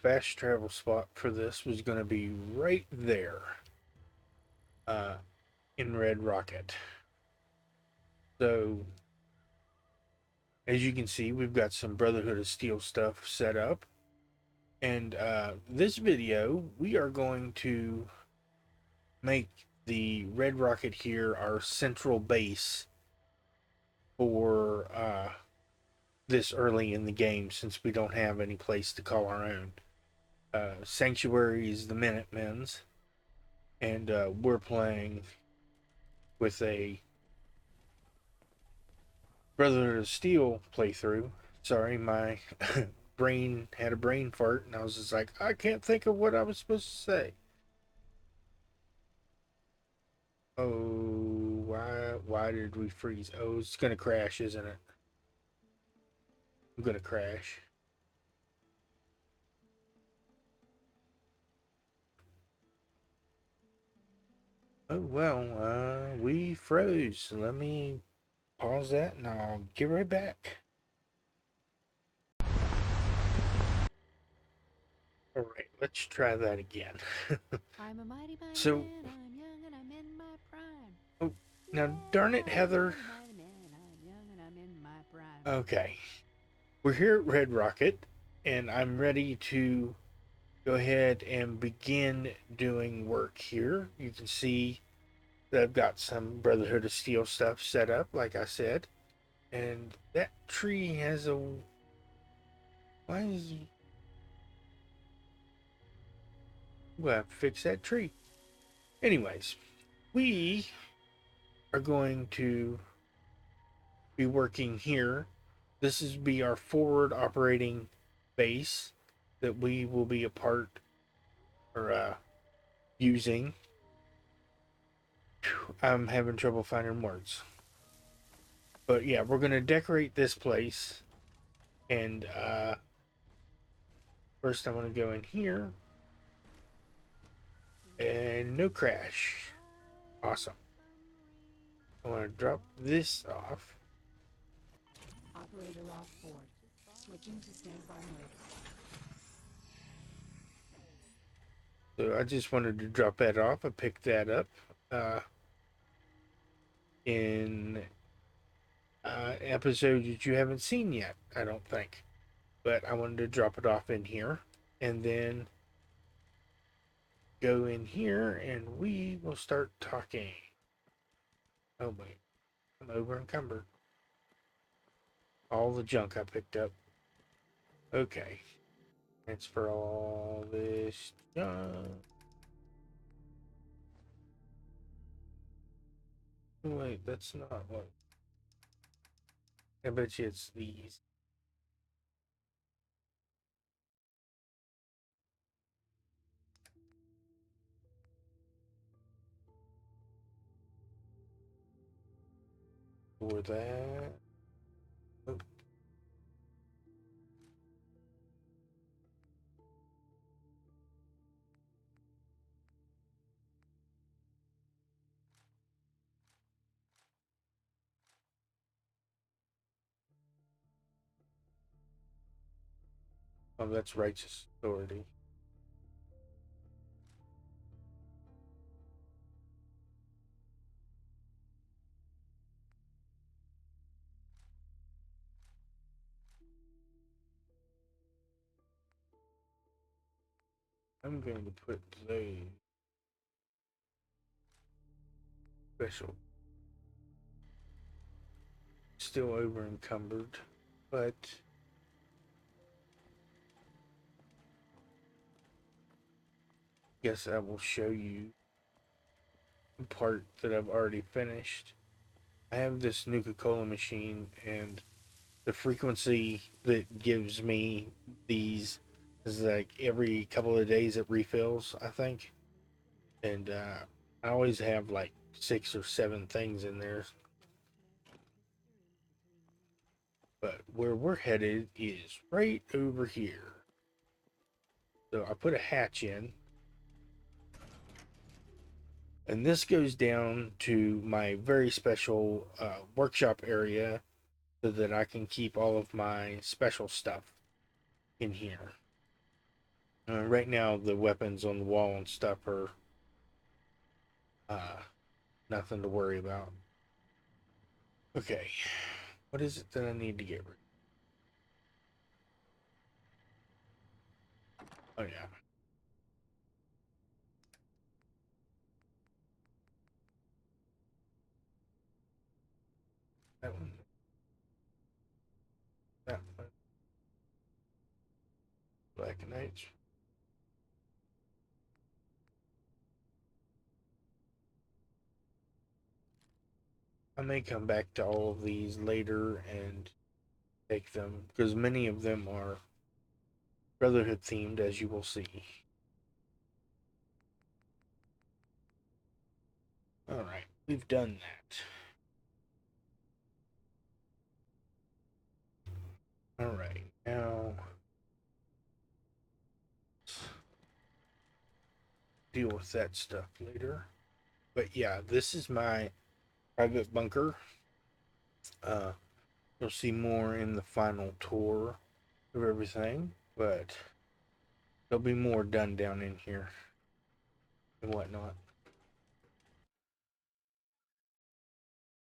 fast travel spot for this was going to be right there in Red Rocket. So, as you can see, we've got some Brotherhood of Steel stuff set up. And this video, we are going to make the Red Rocket here our central base for this early in the game, since we don't have any place to call our own. Sanctuary is the Minutemen's, and we're playing with a Brotherhood of Steel playthrough. Sorry, my brain had a brain fart, and I was just like, I can't think of what I was supposed to say. Oh, why did we freeze? Oh, it's gonna crash, isn't it? I'm gonna crash. Oh well, we froze. Let me pause that and I'll get right back. Alright, let's try that again. I'm a mighty So, man, I'm young and I'm in my prime. oh, now darn it, Heather. Mighty man, I'm young and I'm in my prime. Okay, we're here at Red Rocket, and I'm ready to go ahead and begin doing work here. You can see that I've got some Brotherhood of Steel stuff set up, like I said. And that tree has a... Why is... We'll have to fix that tree. Anyways, we are going to be working here. This is be our forward operating base that we will be a part or using. I'm having trouble finding words. But yeah, we're going to decorate this place. And first I want to go in here. And no crash. Awesome. I want to drop this off. Operator off board. Switching to standby mode. So I just wanted to drop that off. I picked that up in episode that you haven't seen yet, I don't think. But I wanted to drop it off in here and then go in here and we will start talking. Oh wait, I'm over encumbered. All the junk I picked up. Okay. Transfer all this junk. Wait, that's not what. I bet you it's these. For that. Oh. Oh, that's righteous authority. I'm going to put those special. Still over encumbered, but guess I will show you the part that I've already finished. I have this Nuka-Cola machine, and the frequency that gives me these is like every couple of days it refills, I think. And I always have like 6 or 7 things in there. But where we're headed is right over here. So I put a hatch in. And this goes down to my very special workshop area so that I can keep all of my special stuff in here. Right now, the weapons on the wall and stuff are nothing to worry about. Okay, what is it that I need to get rid of? Oh, yeah. That one. That one. Black Knights. I may come back to all of these later and take them, because many of them are Brotherhood themed, as you will see. Alright, we've done that. Alright, now deal with that stuff later. But yeah, this is my private bunker. Uh, you'll see more in the final tour of everything, but there'll be more done down in here and whatnot.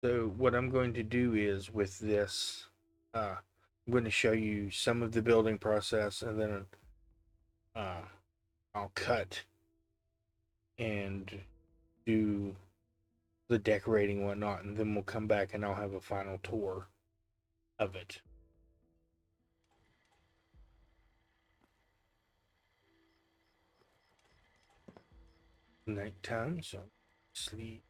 So what I'm going to do is with this, I'm going to show you some of the building process, and then uh, I'll cut and do the decorating and whatnot, and then we'll come back and I'll have a final tour of it. Nighttime, so sleep.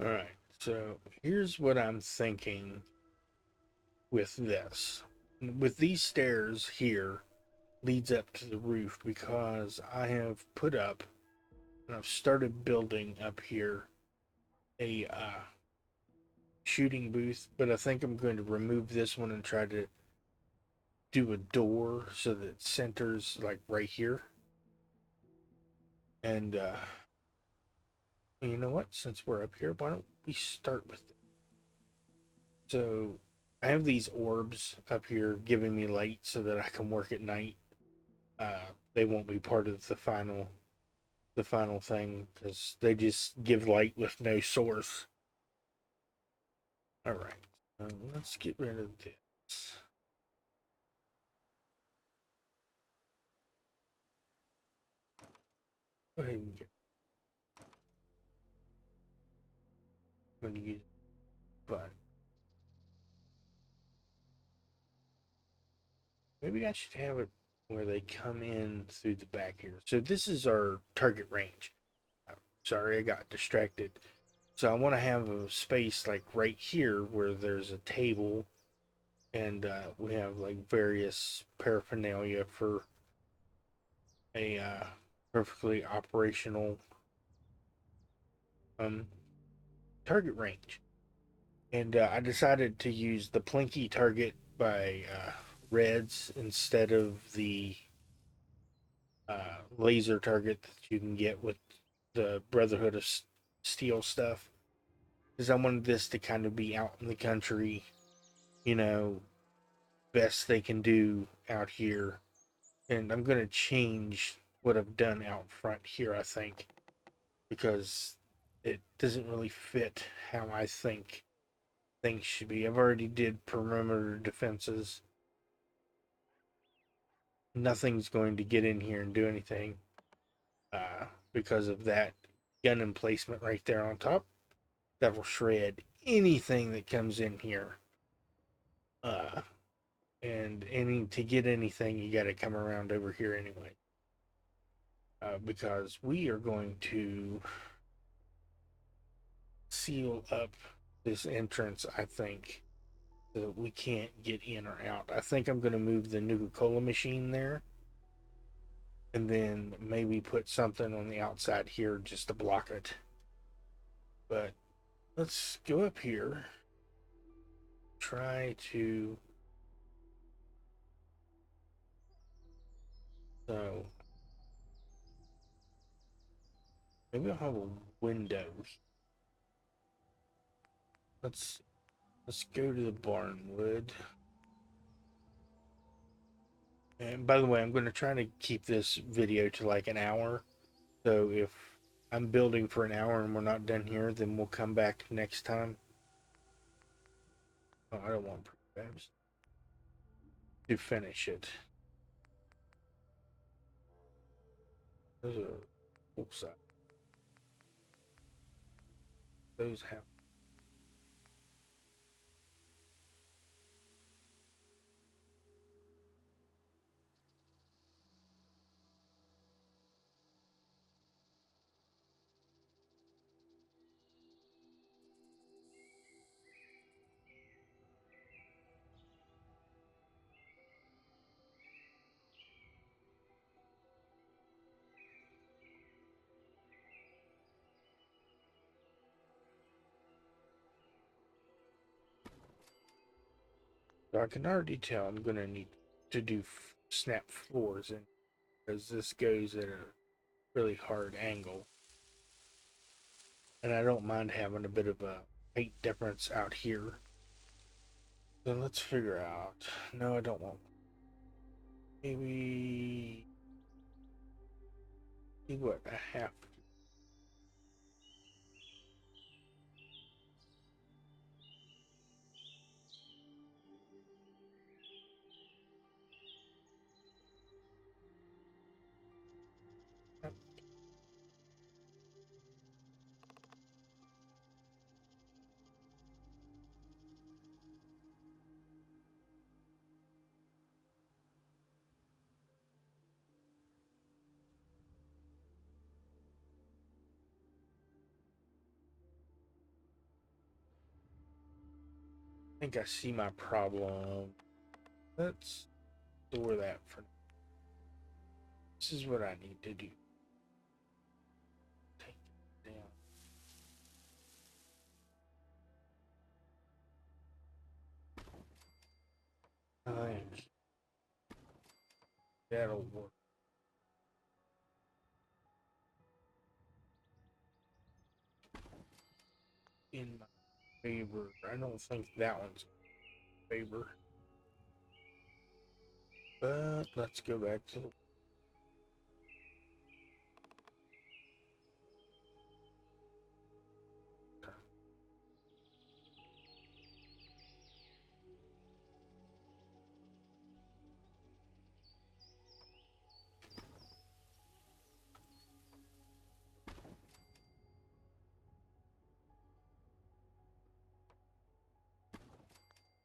All right, so here's what I'm thinking with this. With these stairs here leads up to the roof, because I have put up and I've started building up here a shooting booth, but I think I'm going to remove this one and try to do a door so that it centers like right here. And you know what? Since we're up here, why don't we start with it? So I have these orbs up here giving me light so that I can work at night. They won't be part of the final thing, because they just give light with no source. All right, let's get rid of this. Go ahead and get. I'm going to use, but maybe I should have it where they come in through the back here. So this is our target range. Sorry, I got distracted. So I want to have a space like right here where there's a table, and we have like various paraphernalia for a perfectly operational um, target range. And I decided to use the Plinky target by Reds instead of the laser target that you can get with the Brotherhood of Steel stuff. Because I wanted this to kind of be out in the country, you know, best they can do out here. And I'm going to change what I've done out front here, I think, because it doesn't really fit how I think things should be. I've already did perimeter defenses. Nothing's going to get in here and do anything because of that gun emplacement right there on top. That will shred anything that comes in here. Uh, and any to get anything, you got to come around over here anyway. Because we are going to seal up this entrance, I think, so that we can't get in or out. I think I'm going to move the Nuka Cola machine there. and then maybe put something on the outside here just to block it. But let's go up here. Try to. So maybe I'll have a window. Let's go to the barnwood. And by the way, I'm going to try to keep this video to like an hour. So if I'm building for an hour and we're not done here, then we'll come back next time. Oh, I don't want prefabs. To finish it. Those are full size. Those have. So I can already tell I'm going to need to do snap floors in because this goes at a really hard angle. And I don't mind having a bit of a height difference out here. So let's figure out. No, I don't want. Maybe. See what I have. I think I see my problem. Let's store that for now. This is what I need to do. Take it down. I think that'll work. In my favor. I don't think that one's in favor. But let's go back to the.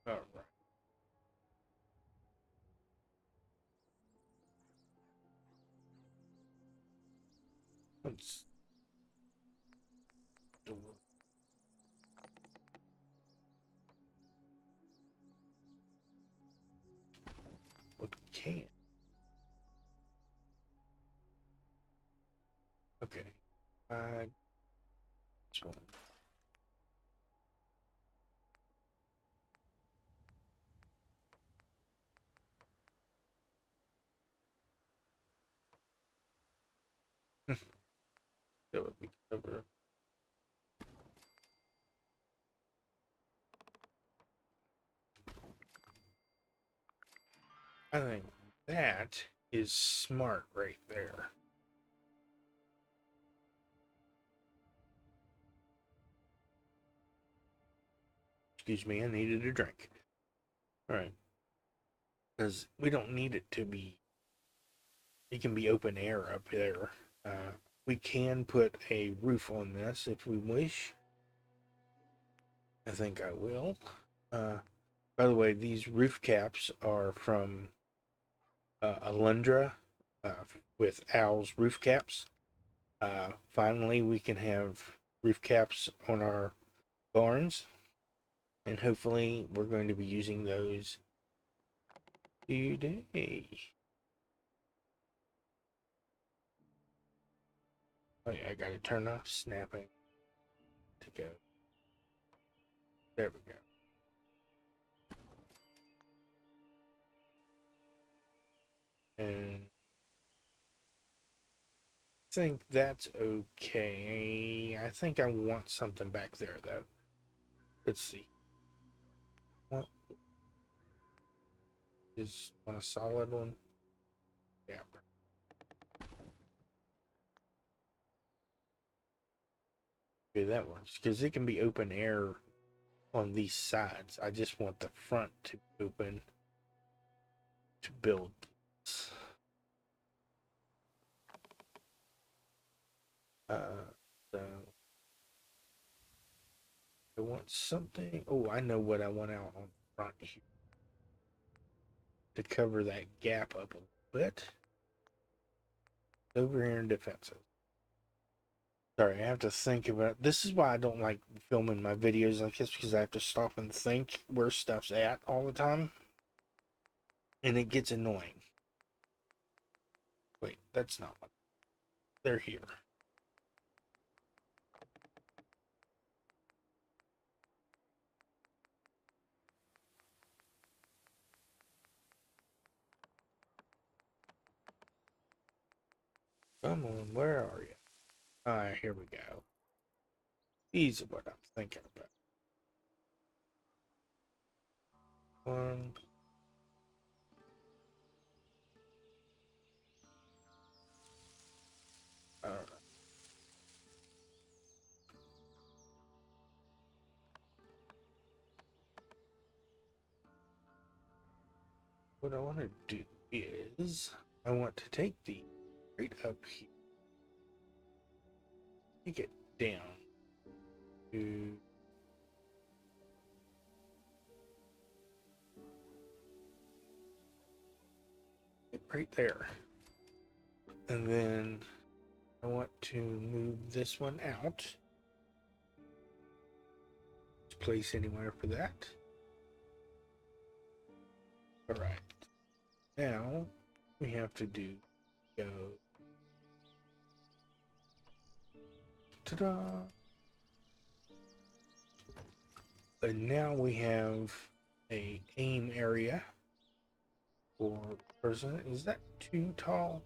All right. Let's do what we can. Okay. This one. That would be cover. I think that is smart right there. Excuse me, I needed a drink. All right. Because we don't need it to be, it can be open air up there. We can put a roof on this if we wish. I think I will. By the way, these roof caps are from Alundra with Owl's roof caps. Finally, we can have roof caps on our barns, and hopefully, we're going to be using those today. Oh yeah, I gotta turn off snapping to go. There we go. And I think that's okay. I think I want something back there though. Let's see. What is want a solid one? Yeah. Okay, that works because it can be open air on these sides. I just want the front to open to build. So I want something. Oh, I know what I want out on the front here to cover that gap up a little bit. Over here in defensive. Sorry, I have to think about. This is why I don't like filming my videos like this because I have to stop and think where stuff's at all the time, and it gets annoying. Wait, that's not what. They're here. Come on, where are you? Alright, here we go. These are what I'm thinking about. One. Alright. What I want to do is I want to take the right up here, take it down to right there. And then I want to move this one out. Place anywhere for that. Alright. Now we have to go ta-da. And now we have a aim area for person. Is that too tall?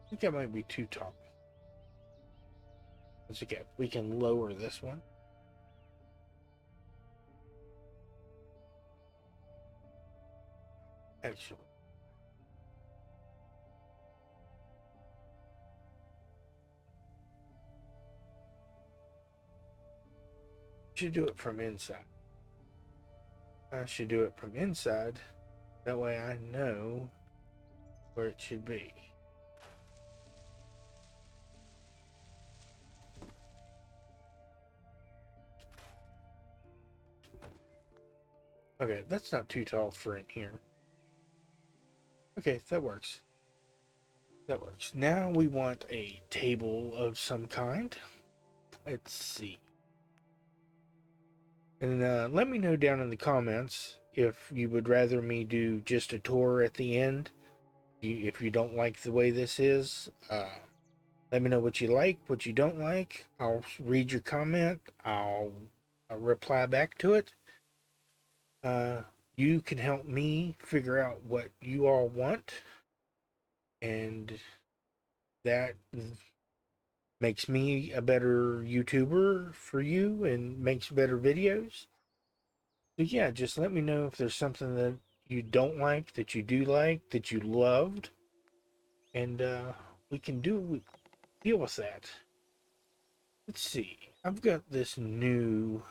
I think that might be too tall. Let's okay. We can lower this one. Actually. Should do it from inside. I should do it from inside. That way I know where it should be. Okay, that's not too tall for in here. Okay, that works. That works. Now we want a table of some kind. Let's see. And let me know down in the comments if you would rather me do just a tour at the end. If you don't like the way this is, let me know what you like, what you don't like. I'll read your comment. I'll reply back to it. You can help me figure out what you all want, and that makes me a better YouTuber for you and makes better videos. So yeah, just let me know if there's something that you don't like, that you do like, that you loved, and we can deal with that. Let's see. I've got this new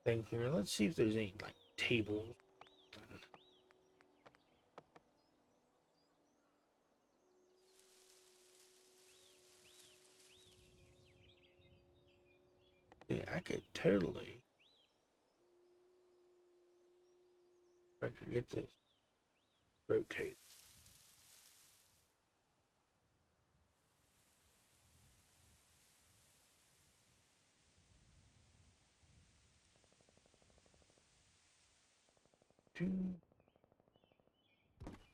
thing here. Let's see if there's any like tables. Yeah, I could totally. If I could get this rotate.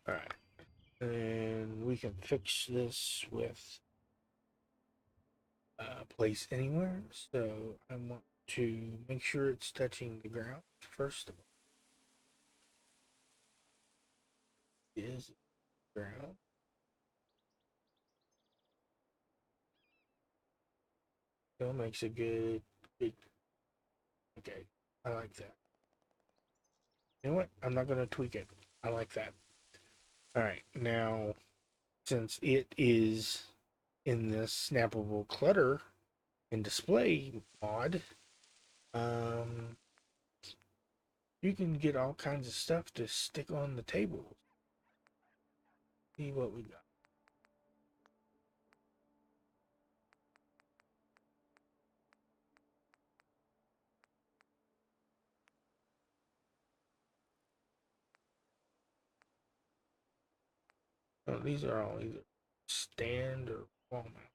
All right, and we can fix this with place anywhere. So I want to make sure it's touching the ground first of all. Is ground. So it makes a good. Okay, I like that. You know what? I'm not gonna tweak it. I like that. All right, now since it is in this snappable clutter and display mod, um, you can get all kinds of stuff to stick on the table. See what we got. Oh, these are all either stand or wall mount.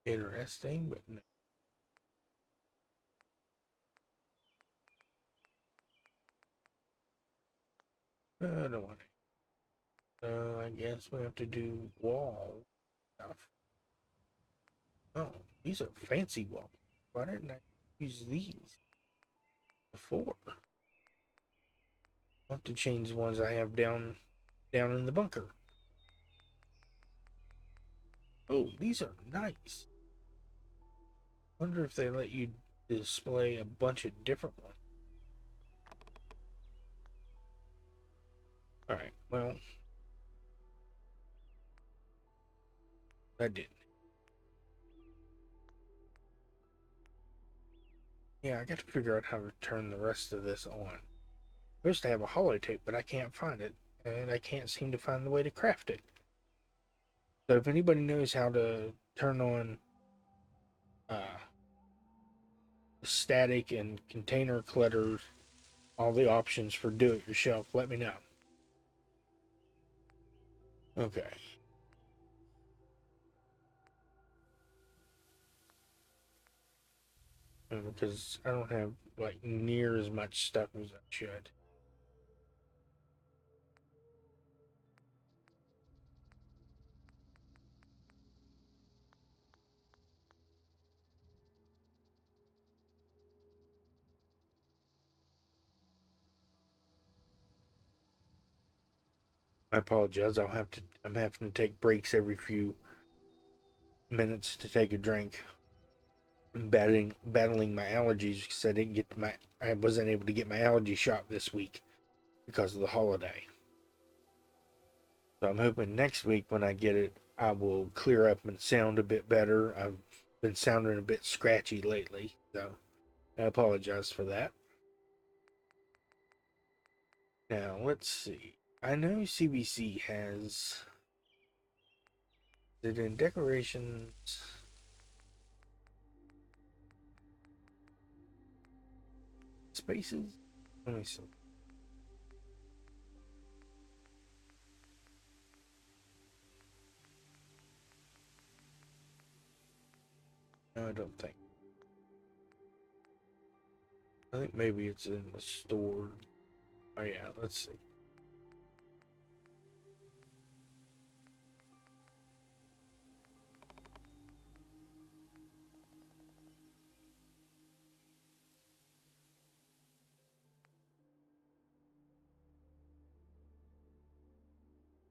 Interesting, but no. I don't want it. So I guess we have to do wall stuff. Oh, these are fancy walls. Why didn't I use these before? I'll have to change the ones I have down in the bunker. Oh, these are nice. Wonder if they let you display a bunch of different ones. Alright, well, I didn't. Yeah, I got to figure out how to turn the rest of this on. I'm supposed to have a holotape, but I can't find it, and I can't seem to find the way to craft it. So if anybody knows how to turn on uh, static and container clutters, all the options for do-it-yourself, let me know. Okay. Because I don't have like near as much stuff as I should. I apologize. I'm having to take breaks every few minutes to take a drink. I'm battling my allergies because I wasn't able to get my allergy shot this week because of the holiday. So I'm hoping next week when I get it, I will clear up and sound a bit better. I've been sounding a bit scratchy lately, so I apologize for that. Now let's see. I know CBC has it in decorations. Spaces? Let me see. No, I don't think. I think maybe it's in the store. Oh yeah, let's see.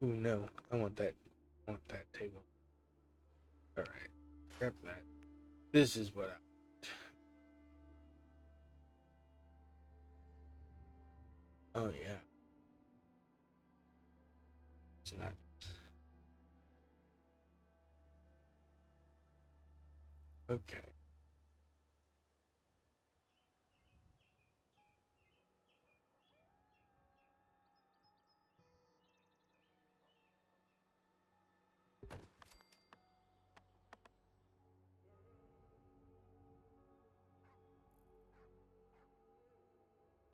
Ooh, no, I want that. I want that table. All right, grab that. This is what I. Oh yeah, it's not. Okay.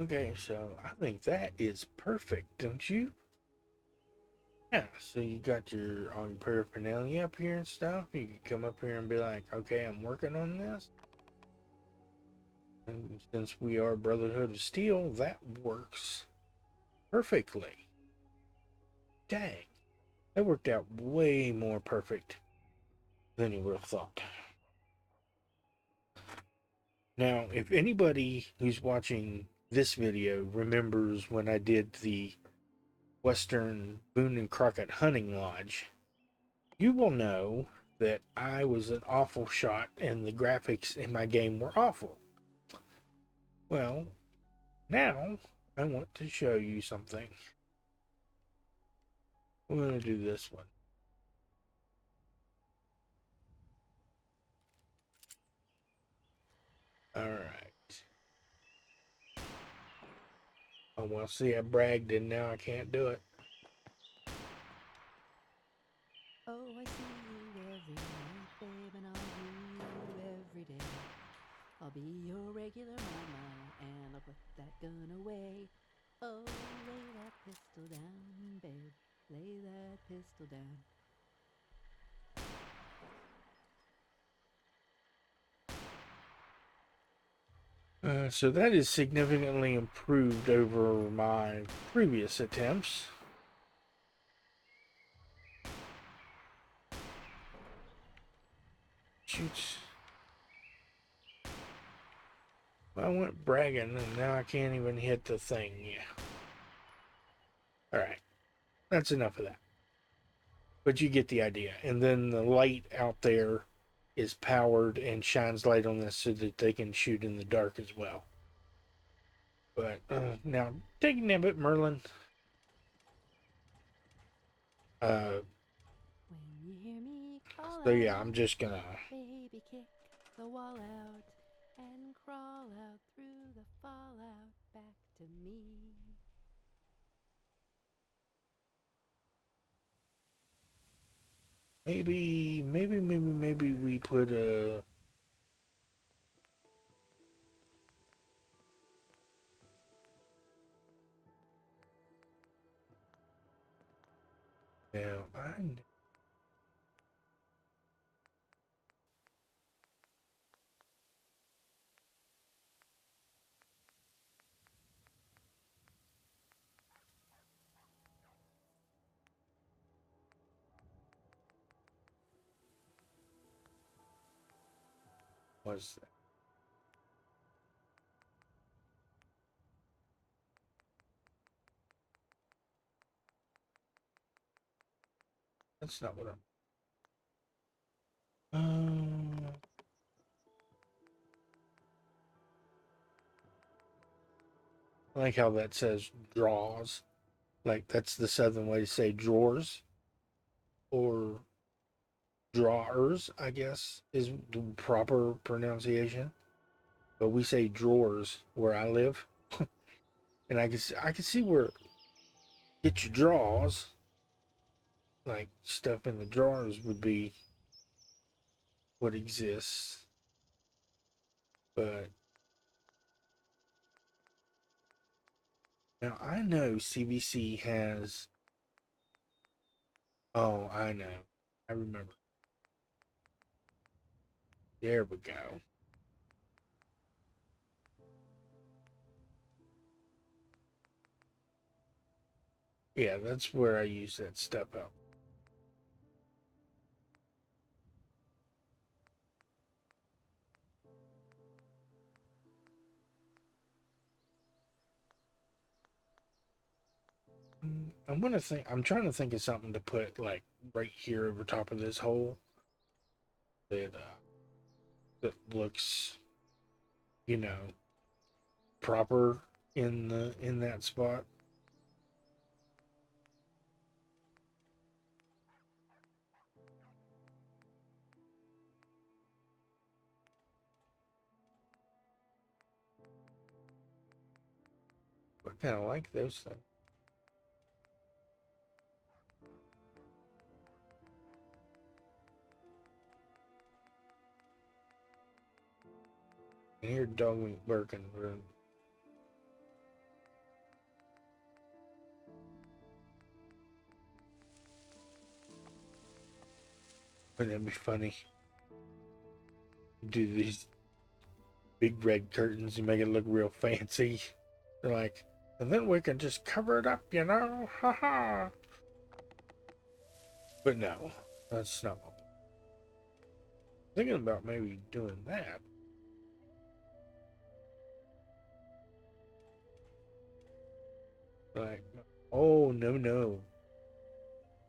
Okay, so I think that is perfect, don't you? Yeah, so you got your all your paraphernalia up here and stuff. You can come up here and be like, okay, I'm working on this. And since we are Brotherhood of Steel, that works perfectly. Dang. That worked out way more perfect than you would have thought. Now, if anybody who's watching this video remembers when I did the Western Boone and Crockett Hunting Lodge, you will know that I was an awful shot and the graphics in my game were awful. Well, now I want to show you something. We're going to do this one. Alright. Oh, well, see, I bragged and now I can't do it. Oh, I see you every night, babe, and I'll do you every day. I'll be your regular mama, and I'll put that gun away. Oh, lay that pistol down, babe. Lay that pistol down. So that is significantly improved over my previous attempts. Shoots. I went bragging and now I can't even hit the thing. Yeah. Alright. That's enough of that. But you get the idea. And then the light out there is powered and shines light on this so that they can shoot in the dark as well. But now, take a nib at Merlin. When you hear me call So yeah, out, I'm just gonna. baby, kick the wall out and crawl out through the fallout back to me. Maybe we put a. Now I. What's that? That's not what I'm. I like how that says draws. Like that's the southern way to say drawers or drawers, I guess, is the proper pronunciation. But we say drawers where I live, and I can see where get your drawers, like stuff in the drawers would be what exists. But now I know CBC has. Oh, I know. I remember. There we go. Yeah, that's where I use that step out. I'm trying to think of something to put like right here over top of this hole that that looks, you know, proper in that spot. I kind of like those things. And here, dog meat working. Wouldn't that be funny? Do these big red curtains and make it look real fancy. They're like, and then we can just cover it up, you know? Ha ha. But no, that's not what I'm thinking about maybe doing that. Like, oh, no, no.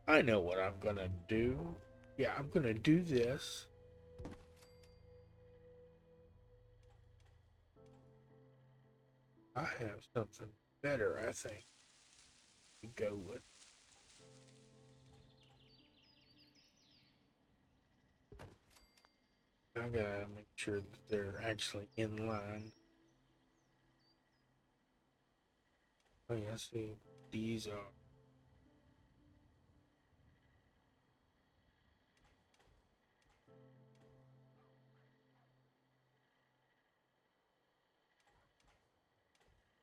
I know what I'm gonna do. Yeah, I'm gonna do this. I have something better, I think, to go with. I gotta make sure that they're actually in line. Oh, yeah, see, these are.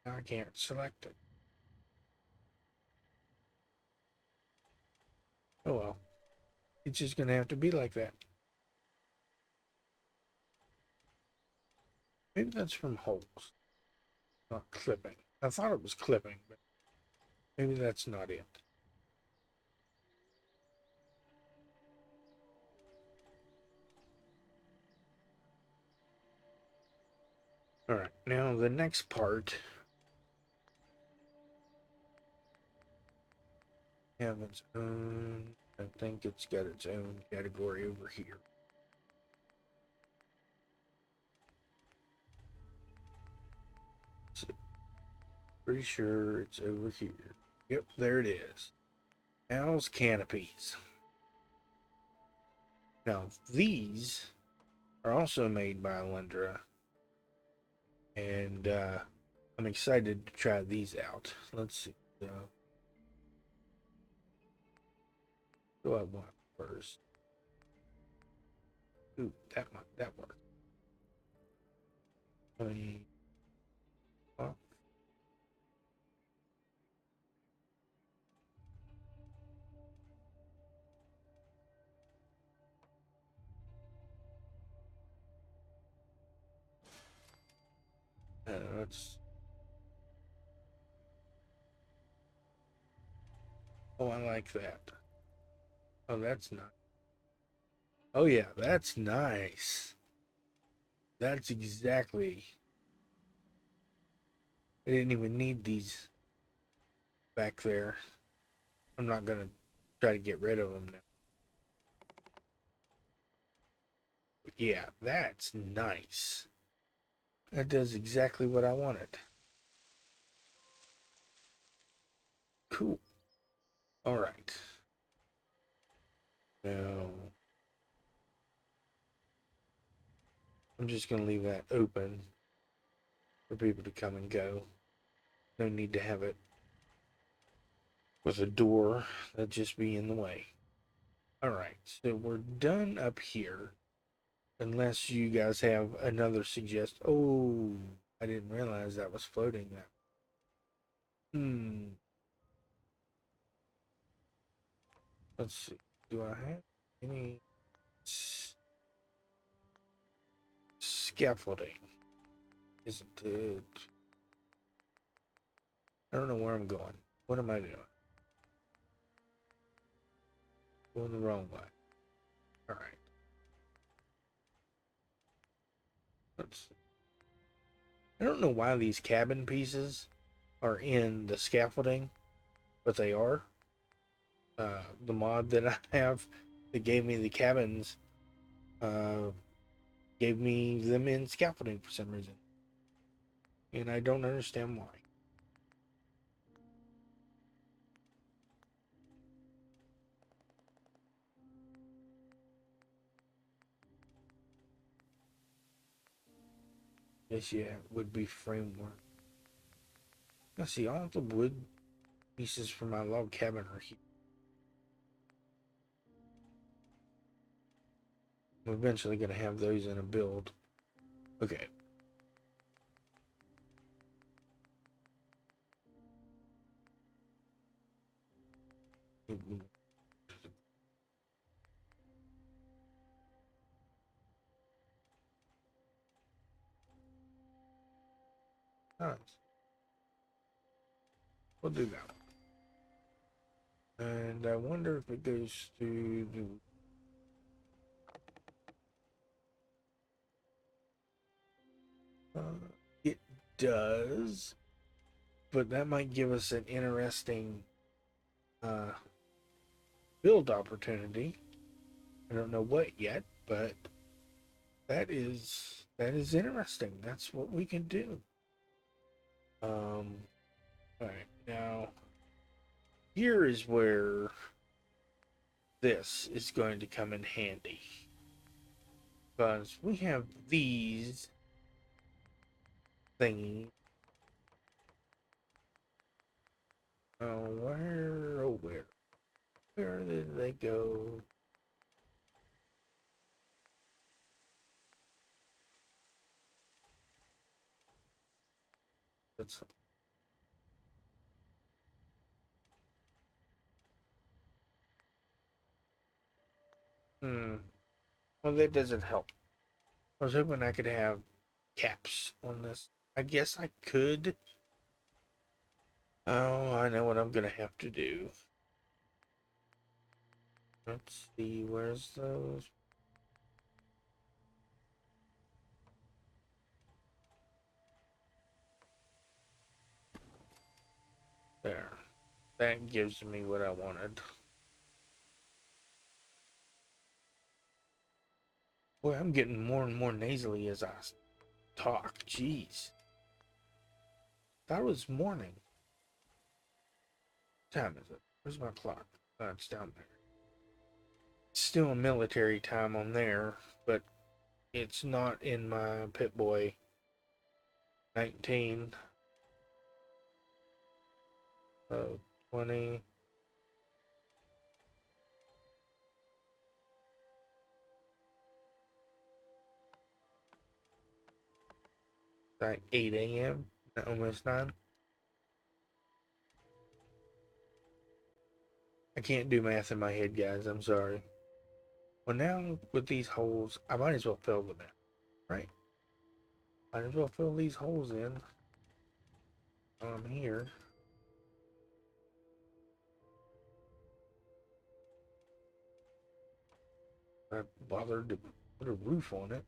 I can't select it. Oh well. It's just gonna have to be like that. Maybe that's from holes, not clipping. I thought it was clipping, but maybe that's not it. Alright, now the next part have its own. I think it's got its own category over here. So, pretty sure it's over here. Yep, there it is. Owl's canopies. Now, these are also made by Alendra, and I'm excited to try these out. Let's see. Go up one first. Ooh, that worked. Oh, that's. Oh, I like that. Oh, that's nice. Oh yeah, that's nice. That's exactly. I didn't even need these back there. I'm not gonna try to get rid of them now. But yeah, that's nice. That does exactly what I wanted. Cool. All right. Now I'm just gonna leave that open for people to come and go. No need to have it with a door that'd just be in the way. All right, so we're done up here. Unless you guys have another suggest. Oh, I didn't realize that was floating now. Hmm. Let's see. Do I have any scaffolding? Isn't it? I don't know where I'm going. What am I doing? Going the wrong way. All right. Let's see. I don't know why these cabin pieces are in the scaffolding, but they are. The mod that I have that gave me the cabins uh, gave me them in scaffolding for some reason. And I don't understand why. Yes, yeah, would be framework. Let's see, all the wood pieces for my log cabin are here. I'm eventually going to have those in a build. Okay. Nice. We'll do that one. And I wonder if it goes to the... it does, but that might give us an interesting build opportunity. I don't know what yet, but that is interesting. That's what we can do. All right, now here is where this is going to come in handy, because we have these thingies. Where did they go? That's well, that doesn't help. I was hoping I could have caps on this. I guess I could. Oh, I know what I'm gonna have to do. Let's see, where's those? There. That gives me what I wanted. Boy, I'm getting more and more nasally as I talk. Jeez. Thought it was morning. What time is it? Where's my clock? Oh, it's down there. It's still a military time on there, but it's not in my Pit Boy 19. 20. Like 8 a.m. Almost 9. I can't do math in my head, guys. I'm sorry. Well, now with these holes, I might as well fill them in, right? Might as well fill these holes in on here. I bothered to put a roof on it.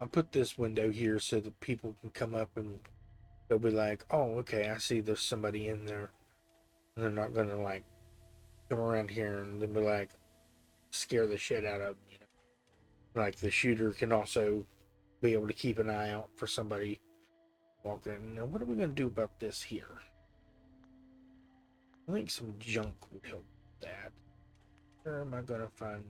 I put this window here so that people can come up and they'll be like, oh, okay, I see there's somebody in there. And they're not going to like come around here and then be like, scare the shit out of them. You know? Like the shooter can also be able to keep an eye out for somebody walking. Now, what are we going to do about this here? I think some junk would help with that. Where am I going to find...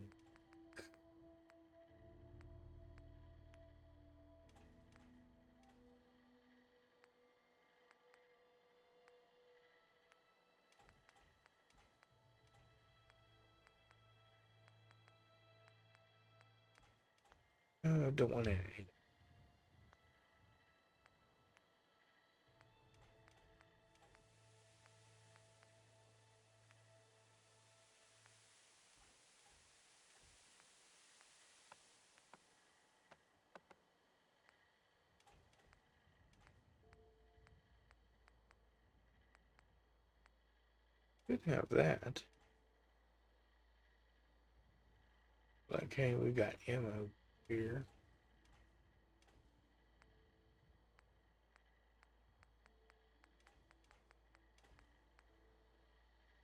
I don't want any. Could have that. Like, hey, we got ammo here.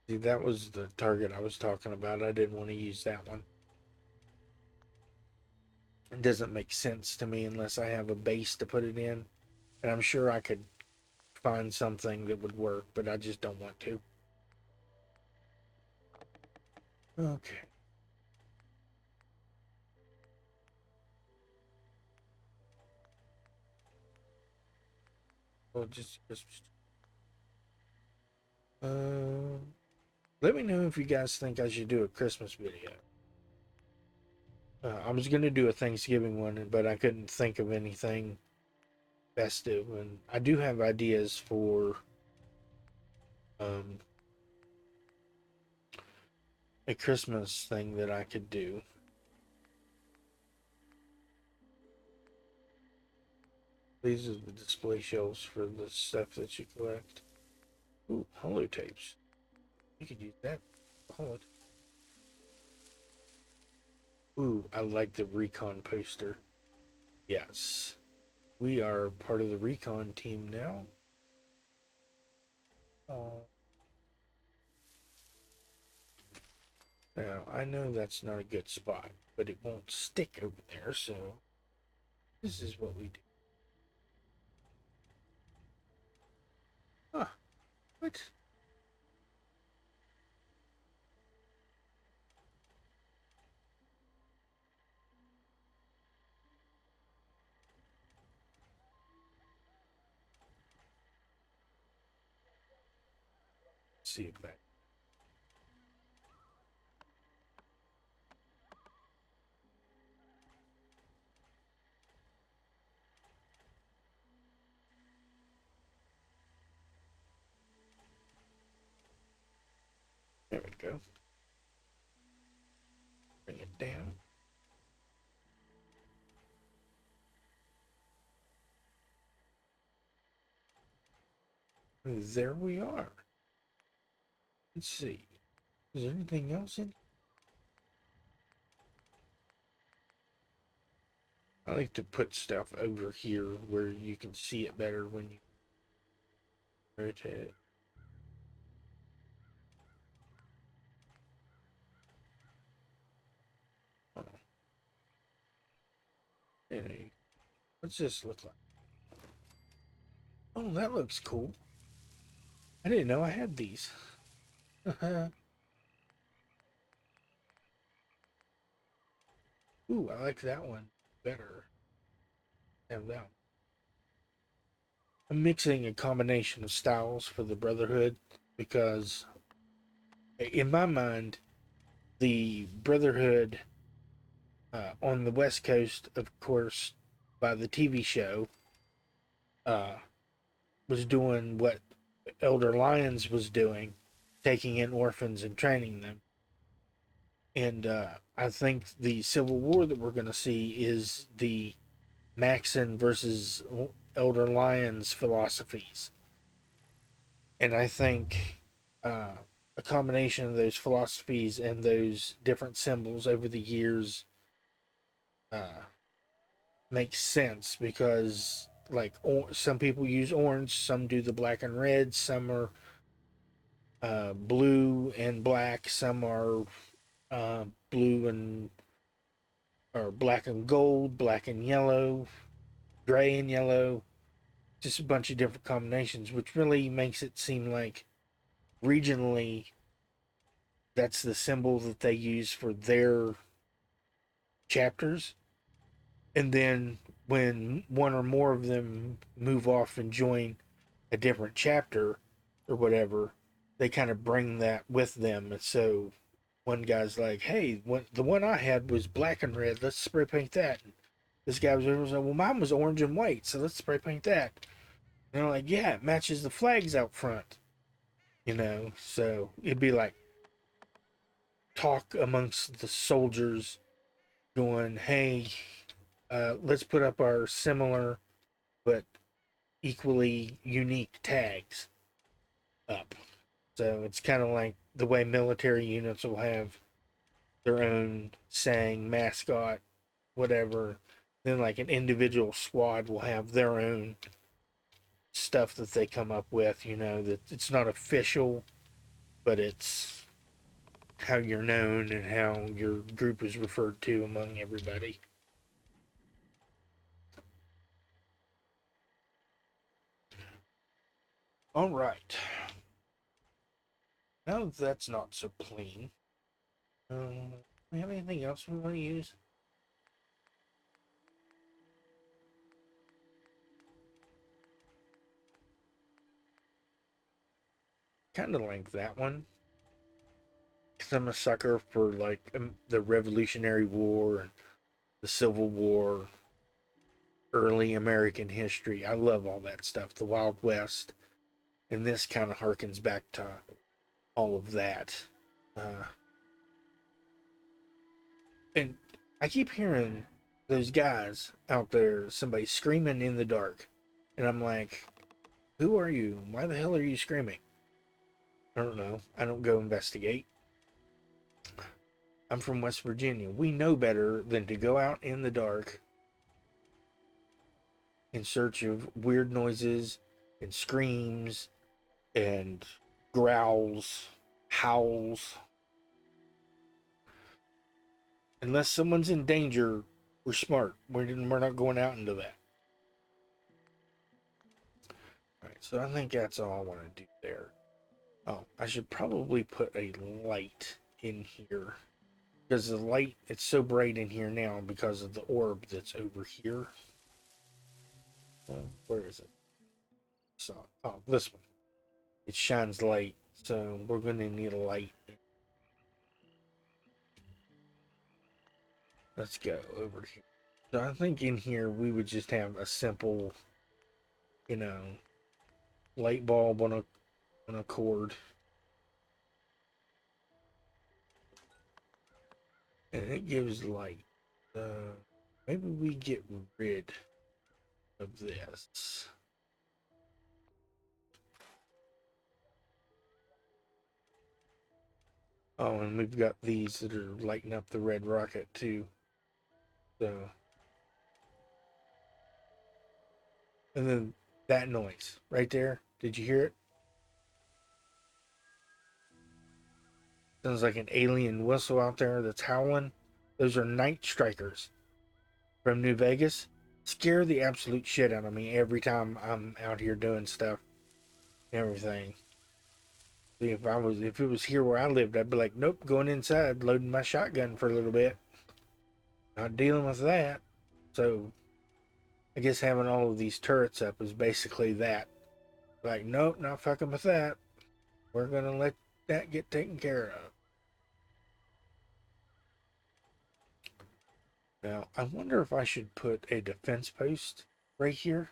See, that was the target I was talking about. I didn't want to use that one. It doesn't make sense to me unless I have a base to put it in. And I'm sure I could find something that would work, but I just don't want to. Okay. Well, just uh, let me know if you guys think I should do a Christmas video. I was gonna do a Thanksgiving one, but I couldn't think of anything festive, and I do have ideas for um, a Christmas thing that I could do. These are the display shelves for the stuff that you collect. Ooh, holotapes. You could use that. Holotape. Ooh, I like the Recon poster. Yes. We are part of the Recon team now. Oh. Now, I know that's not a good spot, but it won't stick over there, so this is what we do. Huh, what? Let's see if that. There we go. Bring it down. There we are. Let's see. Is there anything else in? I like to put stuff over here where you can see it better when you rotate it. Oh, anyway, what's this look like? Oh, that looks cool. I didn't know I had these. Ooh, I like that one better. Have that one. I'm mixing a combination of styles for the Brotherhood because, in my mind, the Brotherhood on the West Coast, of course, by the TV show, uh, was doing what Elder Lyons was doing, taking in orphans and training them. And I think the Civil War that we're going to see is the Maxon versus Elder Lyons philosophies. And I think a combination of those philosophies and those different symbols over the years uh, makes sense because, like, some people use orange, some do the black and red, some are blue and black, some are blue and or black and gold, black and yellow, gray and yellow, just a bunch of different combinations, which really makes it seem like regionally that's the symbol that they use for their chapters. And then when one or more of them move off and join a different chapter or whatever, they kind of bring that with them. And so one guy's like, "Hey, the one I had was black and red. Let's spray paint that." And this guy was like, "Well, mine was orange and white, so let's spray paint that." And they're like, "Yeah, it matches the flags out front." So it'd be like talk amongst the soldiers going, "Hey, let's put up our similar but equally unique tags up." So it's kind of like the way military units will have their own saying, mascot, whatever. Then, like, an individual squad will have their own stuff that they come up with, that it's not official, but it's how you're known and how your group is referred to among everybody. All right. Now that that's not so clean, we have anything else we want to use? Kind of like that one. Because I'm a sucker for, like, the Revolutionary War and the Civil War, early American history. I love all that stuff, the Wild West. And this kind of harkens back to all of that. Uh, and I keep hearing those guys out there, somebody screaming in the dark. And I'm like, who are you? Why the hell are you screaming? I don't know. I don't go investigate. I'm from West Virginia. We know better than to go out in the dark in search of weird noises and screams and growls, howls. Unless someone's in danger, we're smart. We're not going out into that. All right, so I think that's all I want to do there. Oh, I should probably put a light in here. Because the light, it's so bright in here now because of the orb that's over here. Where is it? So, oh, this one. It shines light, so we're going to need a light. Let's go over here. So I think in here we would just have a simple, you know, light bulb on a cord. And it gives light. Maybe we get rid of this. Oh, and we've got these that are lighting up the red rocket too. So, and then that noise right there. Did you hear it? Sounds like an alien whistle out there that's howling. Those are night strikers from New Vegas. Scare the absolute shit out of me every time I'm out here doing stuff and everything. If it was here where I lived, I'd be like, nope, going inside, loading my shotgun for a little bit. Not dealing with that. So I guess having all of these turrets up is basically that. Like, nope, not fucking with that. We're gonna let that get taken care of. Now, I wonder if I should put a defense post right here,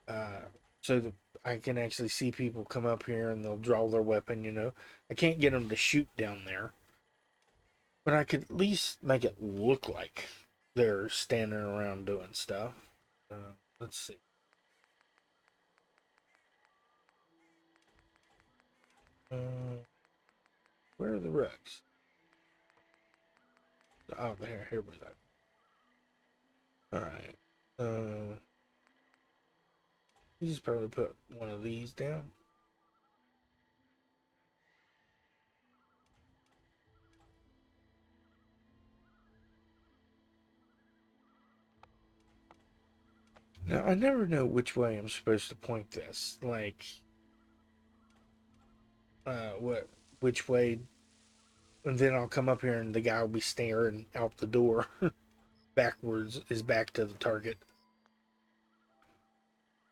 uh, so that I can actually see people come up here and they'll draw their weapon. You know, I can't get them to shoot down there, but I could at least make it look like they're standing around doing stuff. Let's see. Uh, where are the rugs? Oh, there. Here we go. All right. You just probably put one of these down. Now, I never know which way I'm supposed to point this. Like, which way, and then I'll come up here and the guy will be staring out the door backwards, is back to the target.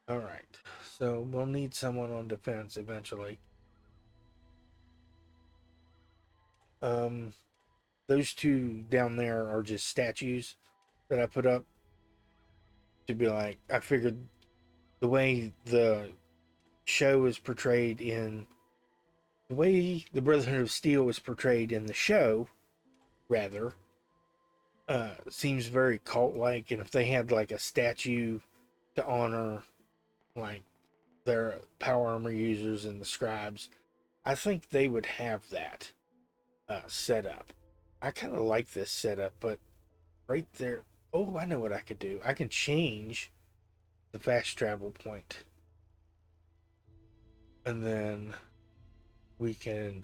All right, so we'll need someone on defense eventually. Um, those two down there are just statues that I put up to be like, I figured the way the show is portrayed in the way the Brotherhood of Steel is portrayed in the show, rather, seems very cult-like. And if they had like a statue to honor like their power armor users and the scribes, I think they would have that set up. I kind of like this setup, but right there, oh, I know what I could do. I can change the fast travel point, and then we can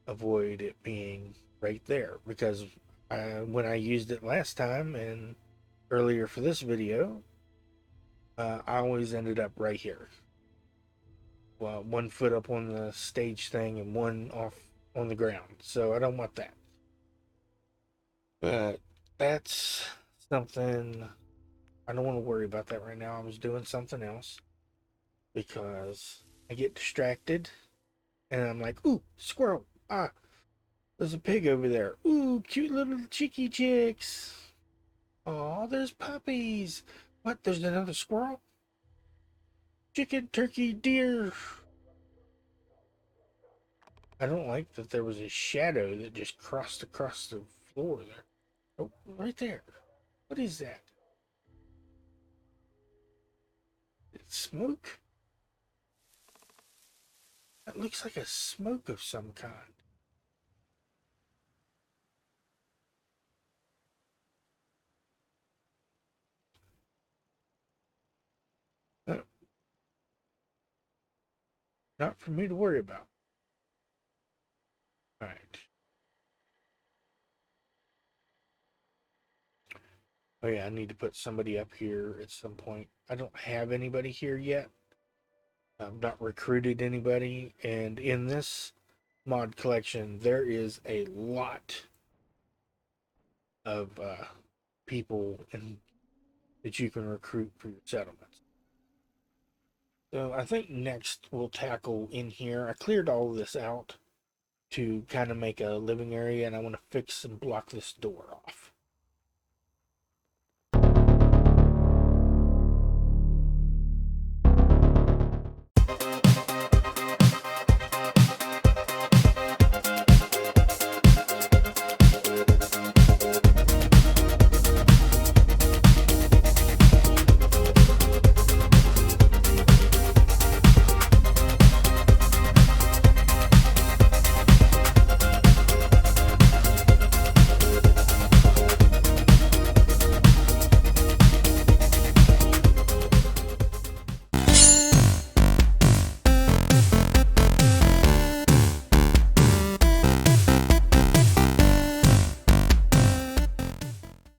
avoid it being right there because when I used it last time and earlier for this video, I always ended up right here. Well, 1 foot up on the stage thing and one off on the ground. So I don't want that. But that's something I don't want to worry about that right now. I was doing something else because I get distracted and I'm like, ooh, squirrel. Ah, there's a pig over there. Ooh, cute little cheeky chicks. Oh, there's puppies. What? There's another squirrel? Chicken, turkey, deer. I don't like that there was a shadow that just crossed across the floor there. Oh, right there. What is that? It's smoke? That looks like a smoke of some kind. Uh, Not for me to worry about. Alright. Oh yeah, I need to put somebody up here at some point. I don't have anybody here yet. I've not recruited anybody, and in this mod collection, there is a lot of people that you can recruit for your settlements. So I think next we'll tackle in here. I cleared all of this out to kind of make a living area, and I want to fix and block this door off.